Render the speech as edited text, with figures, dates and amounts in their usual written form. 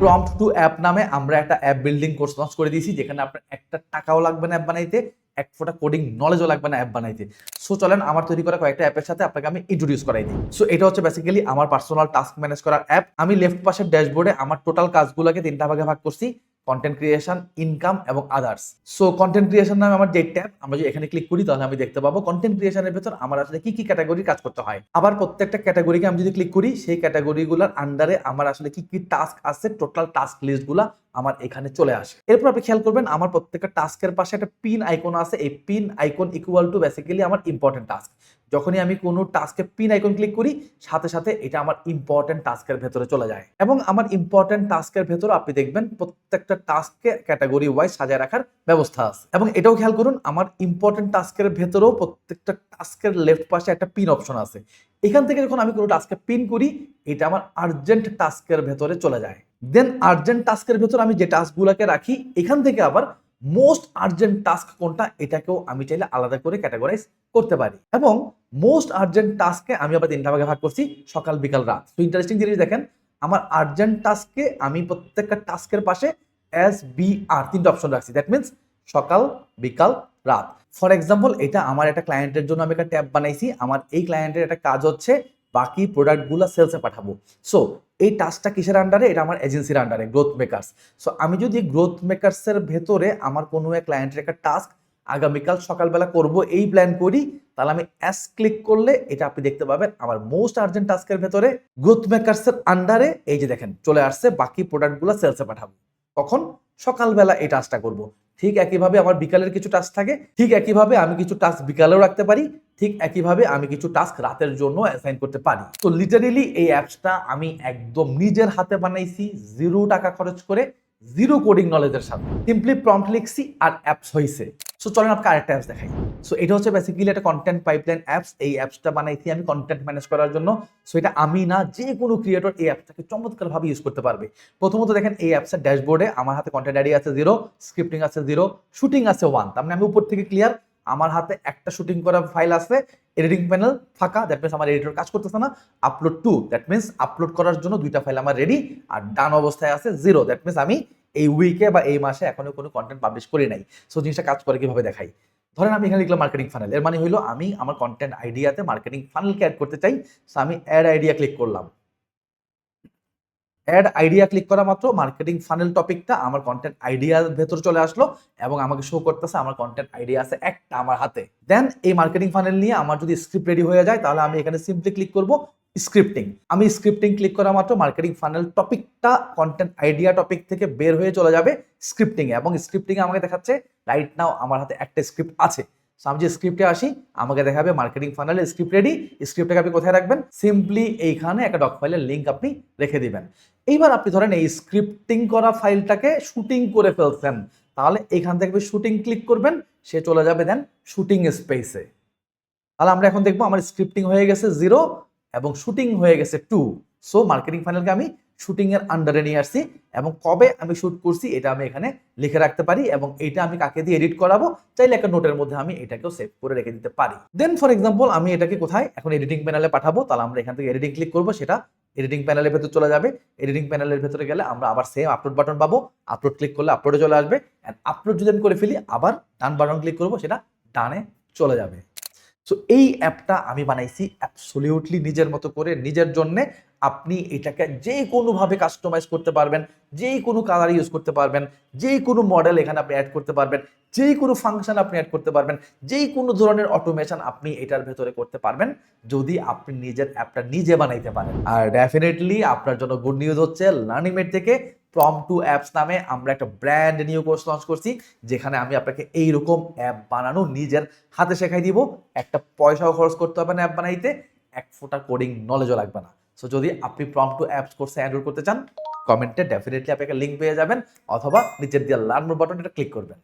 Prompt two app নামে আমরা একটা অ্যাপ বিল্ডিং কোর্স লঞ্চ করে দিয়েছি, যেখানে আপনার একটা টাকাও লাগবে না অ্যাপ বানাইতে, এক ফোঁটা কোডিং নলেজও লাগবে না অ্যাপ বানাইতে। সো চলেন আমার তৈরি করা কয়েকটা অ্যাপের সাথে আপনাকে আমি ইন্ট্রোডিউস করাই দিই। সো এটা হচ্ছে বেসিক্যালি আমার পার্সোনাল টাস্ক ম্যানেজ করার অ্যাপ। আমি লেফট পাশের ড্যাশবোর্ডে আমার টোটাল কাজগুলোকে তিনটা ভাগে ভাগ করছি: কন্টেন্ট ক্রিয়েশন, ইনকাম এবং আদার্স। সো কন্টেন্ট ক্রিয়েশন নামে আমার যে ট্যাব, আমরা যদি এখানে ক্লিক করি তাহলে আমি দেখতে পাবো কন্টেন্ট ক্রিয়েশনের ভেতর আমার আসলে কি কি ক্যাটাগরির কাজ করতে হয়। আবার প্রত্যেকটা ক্যাটাগরিকে আমি যদি ক্লিক করি, সেই ক্যাটাগরিগুলোর আন্ডারে আমার আসলে কি কি টাস্ক আছে, টোটাল টাস্ক লিস্টগুলা আমার এখানে চলে আসে। এরপর আপনি খেয়াল করবেন আমার প্রত্যেকটা টাস্কের পাশে একটা পিন আইকন আছে। এই pin icon equal to basically আমার ইম্পর্টেন্ট টাস্ক। যখনই আমি কোনো টাস্কে পিন আইকন ক্লিক করি, সাথে সাথে এটা আমার ইম্পর্টেন্ট টাস্কের ভেতরে চলে যায়। এবং আমার ইম্পর্টেন্ট টাস্কের ভেতরে আপনি দেখবেন প্রত্যেকটা টাস্ককে ক্যাটাগরি ওয়াইজ সাজায় রাখার ব্যবস্থা আছে। এবং এটাও খেয়াল করুন, আমার ইম্পর্টেন্ট টাস্কের ভেতরেও প্রত্যেকটা টাস্কের লেফট পাশে একটা পিন অপশন আছে। এখান থেকে যখন আমি কোনো টাস্কে পিন করি, এটা আমার আর্জেন্ট টাস্কের ভেতরে চলে যায়। দেন আর্জেন্ট টাস্কের ভেতর আমি যে টাস্কগুলোকে রাখি, এখান থেকে আবার মোস্ট আর্জেন্ট টাস্ক কোনটা, এটাকেও আমি চাইলে আলাদা করে ক্যাটাগরাইজ করতে পারি। এবং মোস্ট আর্জেন্ট টাস্কে আমি আবার তিনটা ভাগে ভাগ করছি: সকাল, বিকাল, রাত। তো ইন্টারেস্টিং জিনিস দেখেন, আমার আর্জেন্ট টাস্কে আমি প্রত্যেকটা টাস্কের পাশে SBR তিনটা অপশন রাখছি। দ্যাট মিনস সকাল, বিকাল, রাত। ফর এক্সাম্পল, এটা আমার একটা ক্লায়েন্টের জন্য আমি একটা ট্যাব বানাইছি। আমার এই ক্লায়েন্টের একটা কাজ হচ্ছে বাকি প্রোডাক্টগুলো সেলসে পাঠাবো। সো এই টাস্কটা কিসের আন্ডারে? এটা আমার এজেন্সির আন্ডারে, গ্রোথ মেকার্স। সো আমি যদি গ্রোথ মেকার্সের ভেতরে আমার কোনো এক ক্লায়েন্টের একটা টাস্ক আগামীকাল সকালবেলা করব এই প্ল্যান করি, তাহলে আমি ক্লিক করলে এটা আপনি দেখতে পাবেন আমার মোস্ট আর্জেন্ট টাস্কের ভেতরে গ্রোথ মেকার্সের আন্ডারে এই যে দেখেন চলে আসছে বাকি প্রোডাক্টগুলো সেলসে পাঠাবো। কখন? সকালবেলা এই টাস্কটা করব। ঠিক একইভাবে আমার বিকালের কিছু টাস্ক থাকে, ঠিক একইভাবে আমি কিছু টাস্ক বিকালেও রাখতে পারি, ঠিক একইভাবে আমি কিছু টাস্ক রাতের জন্য অ্যাসাইন করতে পারি। তো লিটারেলি এই অ্যাপসটা আমি একদম নিজের হাতে বানাইছি, 0 টাকা খরচ করে, 0 কোডিং নলেজের সাথে। সিম্পলি প্রম্পট লিখছি আর অ্যাপস হয়েছে। সো চলেন আপনাকে আরেকটা অ্যাপস দেখাই। সো এটা হচ্ছে বেসিক্যালি একটা কন্টেন্ট পাইপলাইন অ্যাপস। এই অ্যাপসটা বানাইছি আমি কন্টেন্ট ম্যানেজ করার জন্য। সো এটা আমি না, যে কোনো ক্রিয়েটর এই অ্যাপটাকে চমৎকারভাবে ইউজ করতে পারবে। প্রথমত দেখেন, এই অ্যাপসের ড্যাশবোর্ডে আমার হাতে কন্টেন্ট আইডি আছে 0, স্ক্রিপ্টিং আছে 0, শুটিং আছে 1। তার মানে আমি উপর থেকে ক্লিয়ার, আমার হাতে একটা শুটিং করা ফাইল আছে, এডিটিং প্যানেল ফাঁকা, দ্যাট মিনস আমার এডিটর কাজ করতেছে না। আপলোড 2, দ্যাট মিনস আপলোড করার জন্য 2টা ফাইল আমার রেডি। আর ডান অবস্থায় আছে 0, দ্যাট মিনস আমি এই উইকে বা এই মাসে এখনো কোনো কন্টেন্ট পাবলিশ করি নাই। সো জিনিসটা কাজ করে কিভাবে দেখাই। ধরেন আমি এখানে লিখলাম মার্কেটিং ফানেল। এর মানে হইলো আমি আমার কন্টেন্ট আইডিয়াতে মার্কেটিং ফানেলকে অ্যাড করতে চাই। সো আমি অ্যাড আইডিয়া ক্লিক করলাম। অ্যাড আইডিয়া ক্লিক করা মাত্র মার্কেটিং ফানেল টপিকটা আমার কন্টেন্ট আইডিয়ার ভেতর চলে আসলো এবং আমাকে শো করতেছে আমার কন্টেন্ট আইডিয়া আছে একটা আমার হাতে। দেন এই মার্কেটিং ফানেল নিয়ে আমার যদি স্ক্রিপ্ট রেডি হয়ে যায়, তাহলে আমি এখানে সিম্পলি ক্লিক করব স্ক্রিপ্টিং। আমি স্ক্রিপ্টিং ক্লিক করা মাত্র মার্কেটিং ফানেল টপিকটা কন্টেন্ট আইডিয়া টপিক থেকে বের হয়ে চলে যাবে স্ক্রিপ্টিং এ, এবং স্ক্রিপ্টিং এ আমাকে দেখাচ্ছে রাইট নাও আমার হাতে একটা স্ক্রিপ্ট আছে। সো আমি যে স্ক্রিপ্টে আসি, আমাকে দেখাবে মার্কেটিং ফানেলের স্ক্রিপ্ট রেডি। স্ক্রিপ্টটাকে আপনি কোথায় রাখবেন? সিম্পলি এইখানে একটা ডক ফাইলের লিঙ্ক আপনি রেখে দিবেন। এইবার আপনি ধরেন এই স্ক্রিপ্টিং করা ফাইলটাকে শুটিং করে ফেলছেন, তাহলে এখান থেকে শুটিং ক্লিক করবেন, সে চলে যাবে দেন শুটিং স্পেসে। তাহলে আমরা এখন দেখবো আমার স্ক্রিপ্টিং হয়ে গেছে 0 এবং শুটিং হয়ে গেছে 2। সো মার্কেটিং ফাইনালকে আমি শুটিং এর আন্ডারে নিয়ে আসছি এবং কবে আমি শুট করছি এটা আমি এখানে লিখে রাখতে পারি, এবং এটা আমি কাকে দিয়ে এডিট করাবো চাইলে একটা নোটের মধ্যে আমি এটাকেও সেভ করে রেখে দিতে পারি। দেন ফর এক্সাম্পল আমি এটাকে কোথায় এখন এডিটিং প্যানেলে পাঠাবো, তাহলে আমরা এখান থেকে এডিটিং ক্লিক করবো, সেটা এডিটিং প্যানেলের ভেতরে চলে যাবে। এডিটিং প্যানেলের ভেতরে গেলে আমরা আবার সেম আপলোড বাটন পাবো, আপলোড ক্লিক করলে আপলোডে চলে আসবে। এন্ড আপলোড যদি আমি করে ফেলি, আবার ডান বাটন ক্লিক করবো, সেটা ডানে চলে যাবে। সো এই অ্যাপটা আমি বানাইছি অ্যাবসলিউটলি নিজের মতো করে, নিজের জন্যে। আপনি এটাকে যে কোনোভাবে কাস্টমাইজ করতে পারবেন, যে কোনো কালার ইউজ করতে পারবেন, যে কোনো মডেল এখানে আপনি অ্যাড করতে পারবেন, যে কোনো ফাংশন আপনি অ্যাড করতে পারবেন, যে কোনো ধরনের অটোমেশন আপনি এটার ভেতরে করতে পারবেন, যদি আপনি নিজের অ্যাপটা নিজে বানাইতে পারেন। আর ডেফিনেটলি আপনার জন্য গুড নিউজ হচ্ছে, লার্নিংমেট থেকে প্রম্পট টু অ্যাপস নামে আমরা একটা ব্র্যান্ড নিউ কোর্স লঞ্চ করছি, যেখানে আমি আপনাকে এইরকম অ্যাপ বানানো নিজের হাতে শেখাই দিব। একটা পয়সাও খরচ করতে হবে না অ্যাপ বানাইতে, এক ফোঁটা কোডিং নলেজও লাগবে না। সো যদি আপনি প্রম্পট টু অ্যাপস কোর্সে এনরোল করতে চান, কমেন্টে ডেফিনেটলি আপনাকে লিঙ্ক পেয়ে যাবেন, অথবা নিচের দিয়ে লার্ন মোর বাটন এটা ক্লিক করবেন।